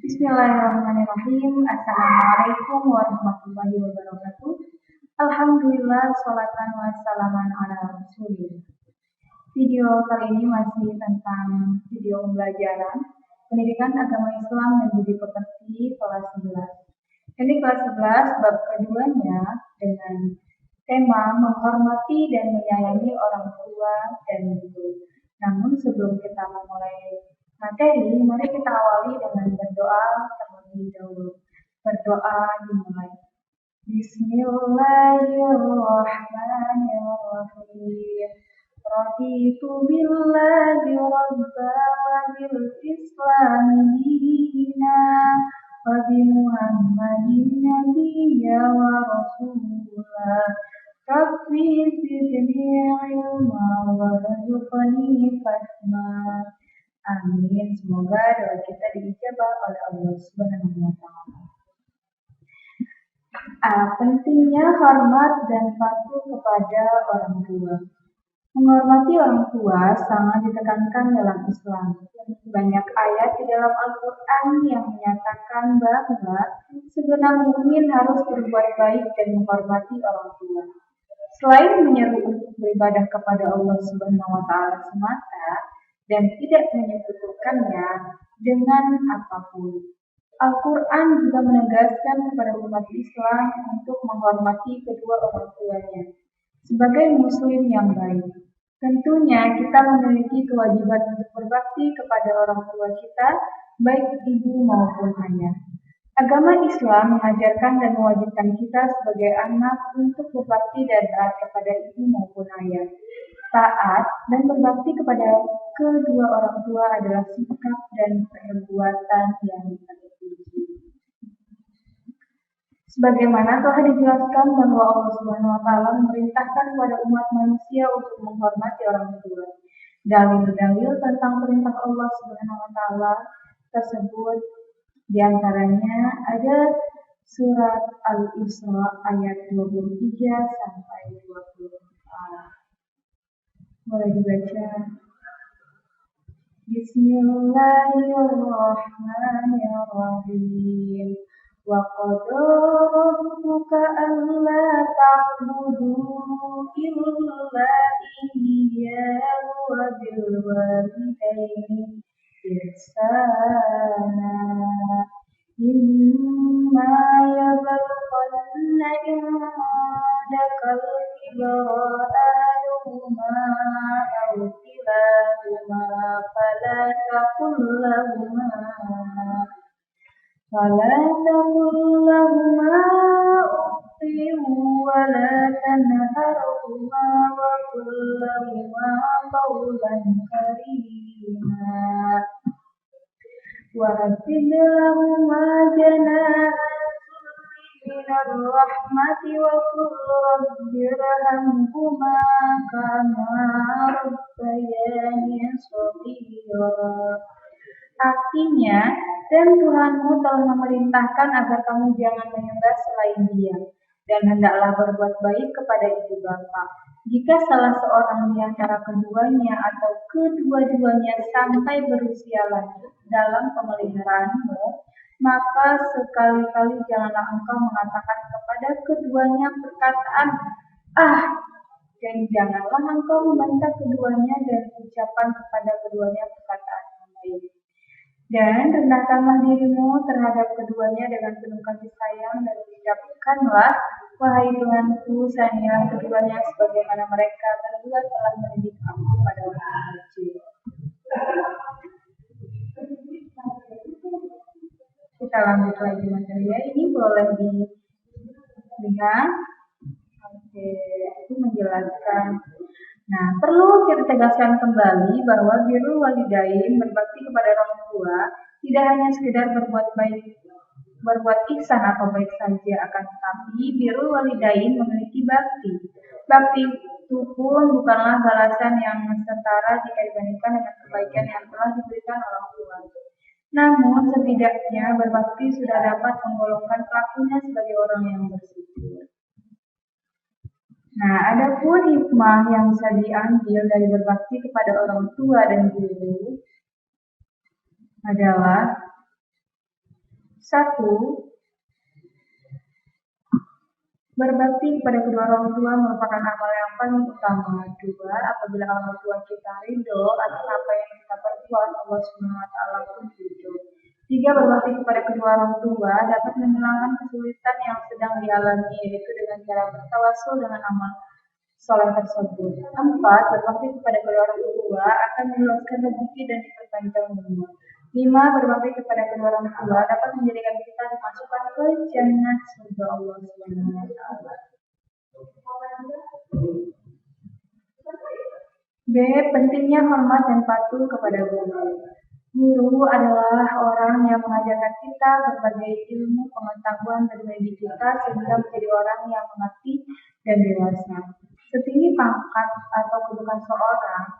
Bismillahirrahmanirrahim. Assalamualaikum warahmatullahi wabarakatuh. Alhamdulillah, sholatan wassalaman ala rasulillah. Video kali ini masih tentang video pembelajaran pendidikan agama Islam dan budi pekerti kelas 11. Ini kelas 11 bab keduanya dengan tema menghormati dan menyayangi orang tua dan guru. Namun sebelum kita memulai materi, mari kita awali dengan berdoa terlebih dahulu. Berdoa dimulai. Bismillahirrahmanirrahim. Raditu billahi rabba wa bil islami dina wa bi Muhammadin nabiyya wa rasulah. Rabbi zidni ilma warzuqni fahma. Amin. Semoga doa kita diijabah oleh Allah Subhanahu wa taala. Pentingnya hormat dan patuh kepada orang tua. Menghormati orang tua sangat ditekankan dalam Islam. Banyak ayat di dalam Al-Quran yang menyatakan bahwa segenap mukmin harus berbuat baik dan menghormati orang tua. Selain menyeru untuk beribadah kepada Allah Subhanahu wa taala semata dan tidak menyekutukannya dengan apapun. Al-Quran juga menegaskan kepada umat Islam untuk menghormati kedua orang tuanya sebagai muslim yang baik. Tentunya kita memiliki kewajiban untuk berbakti kepada orang tua kita, baik ibu maupun ayah. Agama Islam mengajarkan dan mewajibkan kita sebagai anak untuk berbakti dan taat kepada ibu maupun ayah. Taat dan berbakti kepada kedua orang tua adalah sikap dan perbuatan yang terpuji. Sebagaimana telah dijelaskan bahwa Allah Subhanahu wa taala memerintahkan kepada umat manusia untuk menghormati orang tua. Dalil-dalil tentang perintah Allah Subhanahu wa taala tersebut di antaranya ada surat Al-Isra ayat 23 sampai 24. Boleh dibaca. Bismillahirrahmanirrahim. Wa qada rabbuka alla ta'budu illa iyyahu wa bil walidayni ihsana. Imma yablughanna indakal kibara ahaduhuma aw kilahuma fala taqul lahuma uffin wa la tanharhuma wa qul lahuma qawlan karima wa hafid lahuma janaha minar rahmati wa qul rabbirhamhuma kama rabbayani shaghira. Artinya, dan Tuhanmu telah memerintahkan agar kamu jangan menyembah selain Dia, dan hendaklah berbuat baik kepada ibu bapa. Jika salah seorang di antara keduanya atau kedua-duanya sampai berusia lanjut dalam pemeliharaanmu, maka sekali-kali janganlah engkau mengatakan kepada keduanya perkataan dan janganlah engkau membantah keduanya dan ucapan kepada keduanya perkataan yang baik. Dan rendahkanlah dirimu terhadap keduanya dengan penuh kasih sayang dan ucapkanlah, wahai Tuhanku, sayangilah keduanya sebagaimana mereka berdua telah mendidik aku pada waktu kecil. Kita lanjut lagi materinya. Ini boleh dilihat. Oke, itu menjelaskan. Nah, perlu kita tegaskan kembali bahwa birrul walidain, berbakti kepada orang tua, tidak hanya sekedar berbuat ihsan atau baik saja, akan tetapi birrul walidain memiliki bakti. Bakti itu pun bukanlah balasan yang setara jika dibandingkan dengan kebaikan yang telah diberikan orang tua. Namun, setidaknya berbakti sudah dapat menggolongkan pelakunya sebagai orang yang bersyukur. Nah, adapun hikmah yang bisa diambil dari berbakti kepada orang tua dan guru adalah Satu, berbakti kepada kedua orang tua merupakan amal yang paling utama. Dua, apabila orang tua kita ridho atas apa yang kita perbuat, Allah Subhanahu wa Ta'ala pun ridho. Tiga, berbakti kepada kedua orang tua dapat menghilangkan kesulitan yang sedang dialami, yaitu dengan cara bertawasul dengan amal soleh tersebut. Empat, berbakti kepada kedua orang tua akan meluaskan rezeki dan diperpanjang umur. Lima, berbakti kepada kedua orang tua dapat menjadikan kita dimasukkan ke jannah surga Allah Subhanahu wa Ta'ala. B. Pentingnya hormat dan patuh kepada guru. Guru adalah orang yang mengajarkan kita berbagai ilmu, pengetahuan, dan mendidik kita sehingga menjadi orang yang mengerti dan dewasa. Setinggi pangkat atau kedudukan seorang,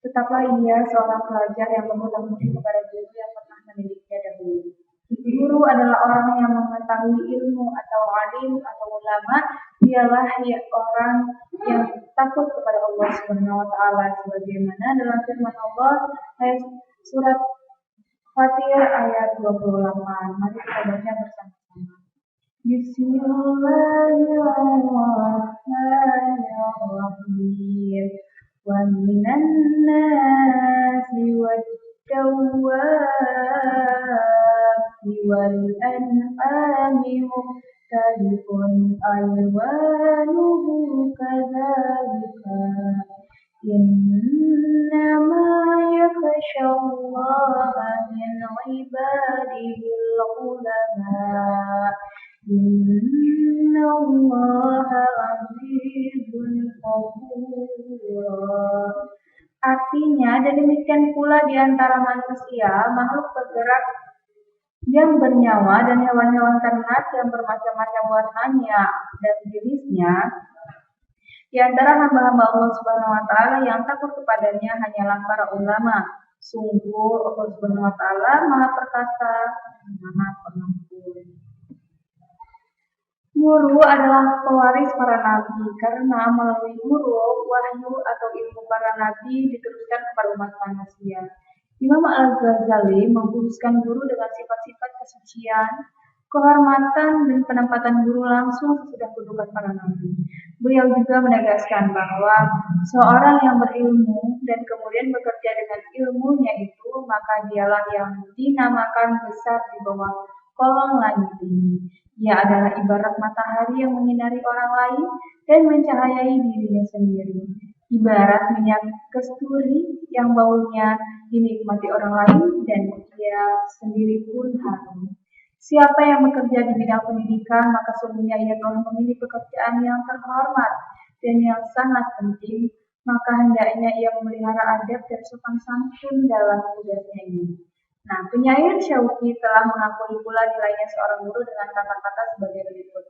tetaplah ia seorang pelajar yang memudah budi kepada guru yang pernah mendidiknya dahulu. Guru adalah orang yang mengetahui ilmu atau alim atau ulama. Dialah orang yang takut kepada Allah Subhanahu wa Ta'ala, sebagaimana dalam firman Allah ayat surat Fatir ayat 28. Mari kita baca bersama-sama. Bismillahirrahmanirrahim. Wa minan nasi wad-dawwabbi wal an'ami mukhtalifun alwanuhu kadzalika innama yakhshallaha min ibadihil ulama. Innallaha azizun ghafur. Artinya, dan demikian pula di antara manusia, makhluk bergerak yang bernyawa dan hewan-hewan ternak yang bermacam-macam warnanya dan jenisnya. Di antara hamba-hamba Allah Subhanahu wa Ta'ala yang takut kepadanya hanyalah para ulama. Sungguh Allah Subhanahu wa Ta'ala Maha Perkasa, Maha Pengampun. Guru adalah pewaris para nabi, karena melalui guru, wahyu atau ilmu para nabi diteruskan kepada umat manusia. Imam Al-Ghazali mengkhususkan guru dengan sifat-sifat kesucian, kehormatan, dan penempatan guru langsung sesudah kedudukan para nabi. Beliau juga menegaskan bahwa seorang yang berilmu dan kemudian bekerja dengan ilmunya itu, maka dialah yang dinamakan besar di bawah kolong langit ini. Ia adalah ibarat matahari yang menyinari orang lain dan mencahayai dirinya sendiri. Ibarat minyak kasturi yang baunya dinikmati orang lain dan ia sendiri pun harum. Siapa yang bekerja di bidang pendidikan, maka sungguhnya ia telah memilih pekerjaan yang terhormat dan yang sangat penting, maka hendaknya ia memelihara adab dan sopan santun dalam tugasnya ini. Nah, penyair Syauqi telah mengakui pula nilainya seorang guru dengan kata-kata sebagai berikut.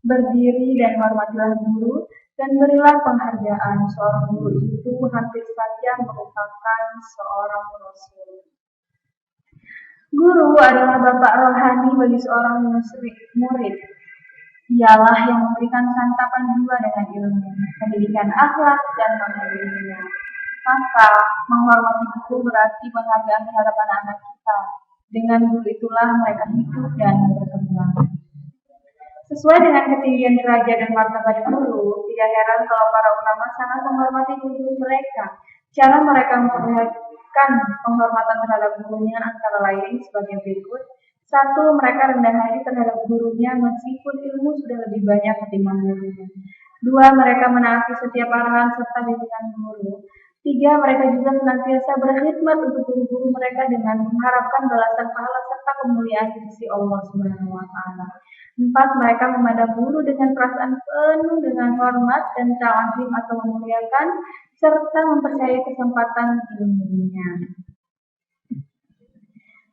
Berdiri dan hormatilah guru, dan berilah penghargaan. Seorang guru itu hampir saja merupakan seorang rasul. Guru adalah bapak rohani bagi seorang murid. Ialah yang memberikan santapan jiwa dengan ilmu, pendidikan akhlak, dan pengabdiannya. Maka, menghormati guru berarti penghargaan terhadap anak-anak kita. Dengan guru itulah mereka hidup dan berkembang. Sesuai dengan ketinggian derajat dan martabat guru, tidak heran kalau para ulama sangat menghormati guru mereka. Cara mereka memperlihatkan penghormatan terhadap gurunya antara lain sebagai berikut. Satu, mereka rendah hati terhadap gurunya meskipun ilmu sudah lebih banyak ketimbang gurunya. Dua, mereka menaati setiap arahan serta bimbingan guru. Tiga, mereka juga senantiasa berkhidmat untuk guru-guru mereka dengan mengharapkan balasan pahala serta kemuliaan di sisi Allah Subhanahu wa Ta'ala. Empat, mereka memandang guru dengan perasaan penuh dengan hormat dan ta'zim atau memuliakan serta mempercayai kesempatan ilmunya.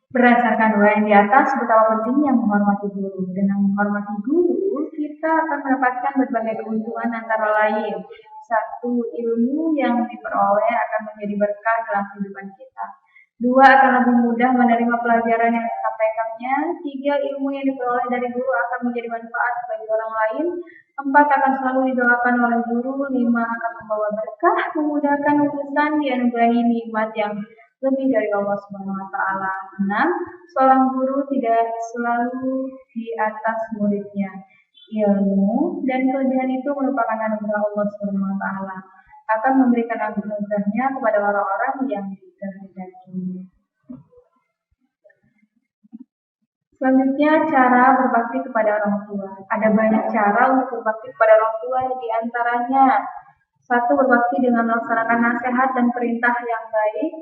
Berdasarkan dua yang di atas, betapa pentingnya menghormati guru. Dengan menghormati guru, kita akan mendapatkan berbagai keuntungan antara lain. Satu, ilmu yang diperoleh akan menjadi berkah dalam kehidupan kita. Dua, akan lebih mudah menerima pelajaran yang disampaikannya. Tiga, ilmu yang diperoleh dari guru akan menjadi manfaat bagi orang lain. Empat, akan selalu didoakan oleh guru. Lima, akan membawa berkah, memudahkan urusan, dianugerahi nikmat yang lebih dari Allah Subhanahu wa taala. 6. Seorang guru tidak selalu di atas muridnya. Ilmu dan kelebihan itu merupakan anugerah Allah Subhanahu wa taala. Akan memberikan anugerahnya kepada orang-orang yang dikehendakinya. Selanjutnya, cara berbakti kepada orang tua. Ada banyak cara untuk berbakti kepada orang tua, di antaranya 1. Berbakti dengan melaksanakan nasihat dan perintah yang baik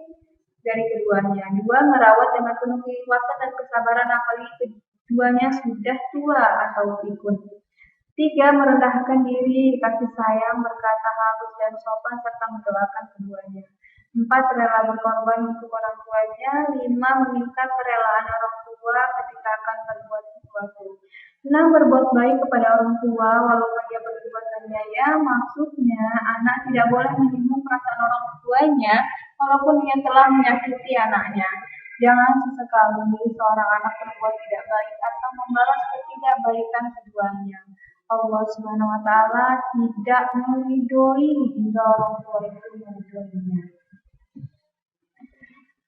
dari keduanya. 2. Merawat dengan penuh keikhlasan dan kesabaran apalagi keduanya sudah tua atau pikun. 3. Merendahkan diri, kasih sayang, berkata halus dan sopan serta mendoakan keduanya. 4. Rela berkorban untuk orang tuanya. 5. Meminta kerelaan orang tua ketika akan berbuat sesuatu. 6. Berbuat baik kepada orang tua walaupun dia berbuat aniaya. Maksudnya, anak tidak boleh menyinggung perasaan orang tuanya walaupun dia telah menyakiti anaknya. Jangan sesekali seorang anak berbuat tidak baik atau membalas ketidakbaikan keduanya. Allah Subhanahu wa taala tidak meridhoi hingga orang tua itu meridhoinya.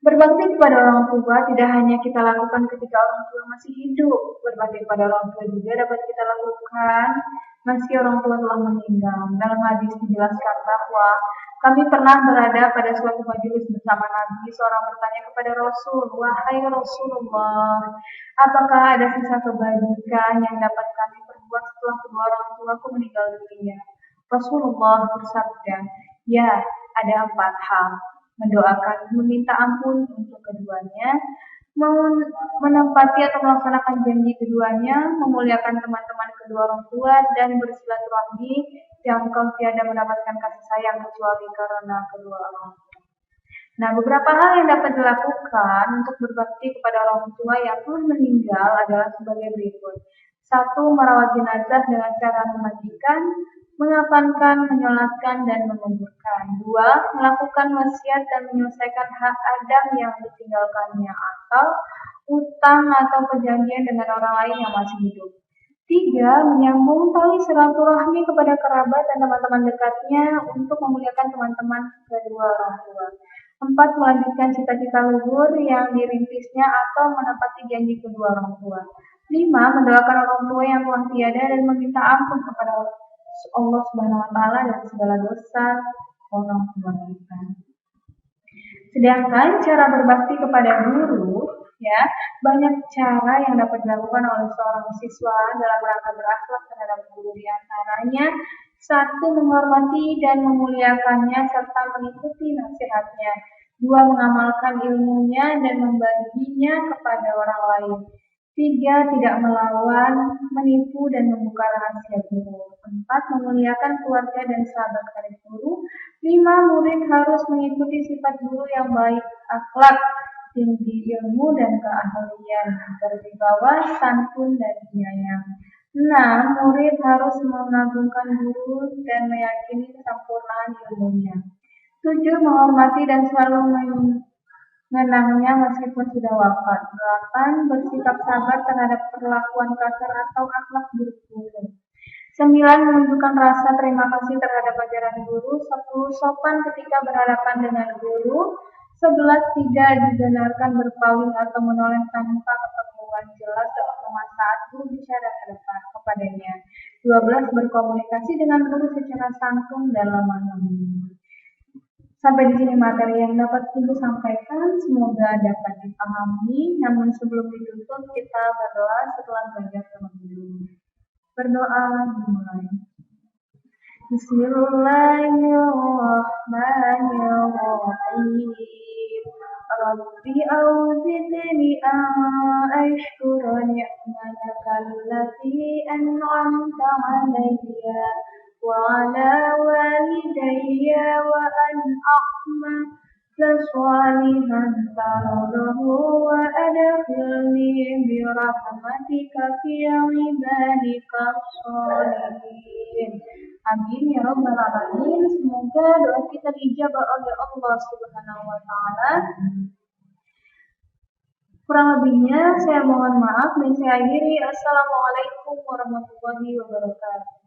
Berbakti kepada orang tua tidak hanya kita lakukan ketika orang tua masih hidup. Berbakti kepada orang tua juga dapat kita lakukan meski orang tua telah meninggal. Dalam hadis dijelaskan bahwa kami pernah berada pada suatu majelis bersama Nabi. Seorang bertanya kepada Rasul, "Wahai Rasulullah, apakah ada sisa kebajikan yang dapat kami perbuat setelah kedua orang tuaku meninggal dunia?" Rasulullah bersabda, "Ya, ada 4 hal. Mendoakan, meminta ampun untuk keduanya, menempati atau melaksanakan janji keduanya, memuliakan teman-teman kedua orang tua, dan bersilaturahmi yang kau tiada mendapatkan kasih sayang kecuali karena kedua orang tua." Nah, beberapa hal yang dapat dilakukan untuk berbakti kepada orang tua yang telah meninggal adalah sebagai berikut. 1. Merawat jenazah dengan cara memandikan, mengapankan, menyolatkan, dan menguburkan. 2. Melakukan wasiat dan menyelesaikan hak Adam yang ditinggalkannya atau utang atau perjanjian dengan orang lain yang masih hidup. 3. Menyambung tali silaturahmi kepada kerabat dan teman-teman dekatnya untuk memuliakan teman-teman kedua orang tua. 4. Melanjutkan cita-cita luhur yang dirintisnya atau menepati janji kedua orang tua. 5. Mendoakan orang tua yang telah tiada dan meminta ampun kepada Allah Subhanahu wa taala dari segala dosa orang tua kita. Sedangkan cara berbakti kepada guru, ya, banyak cara yang dapat dilakukan oleh seorang siswa dalam rangka berakhlak terhadap guru, di antaranya 1. Menghormati dan memuliakannya serta mengikuti nasihatnya. 2. Mengamalkan ilmunya dan membaginya kepada orang lain. 3. Tidak melawan, menipu, dan membuka rahasia guru. 4. Memuliakan keluarga dan sahabat karib guru. 5. Murid harus mengikuti sifat guru yang baik, akhlak, tinggi ilmu dan keahlian, berwibawa, santun, dan penyayang. 6. Murid harus mengagungkan guru dan meyakini kesempurnaan ilmunya. 7. Menghormati dan selalu mengenangnya meskipun sudah wafat. 8. Bersikap sabar terhadap perlakuan kasar atau akhlak buruk guru. 9. Menunjukkan rasa terima kasih terhadap ajaran guru. 10. Sopan ketika berhadapan dengan guru. 11. Tidak dibenarkan berpaling atau menoleh tanpa keperluan jelas saat guru bicara kepadanya. 12. Berkomunikasi dengan guru secara santun dan lemah lembut. Sampai di sini materi yang dapat Ibu sampaikan, semoga dapat dipahami. Namun sebelum ditutup, kita berdoa setelah belajar terlebih dulu. Berdoa dimulai. Bismillahirrahmanirrahim. Rabbi awzidni ashkura ni'mataka allati an'amta 'alayya وعلى والدي وأن أعمل صالحا ترضه وأدخلني برحمتك في عبادك الصالحين. Amin ya rabbal alamin. Semoga doa kita dijabah oleh Allah Subhanahu wa taala. Kurang lebihnya saya mohon maaf dan saya akhiri. Assalamualaikum warahmatullahi wabarakatuh.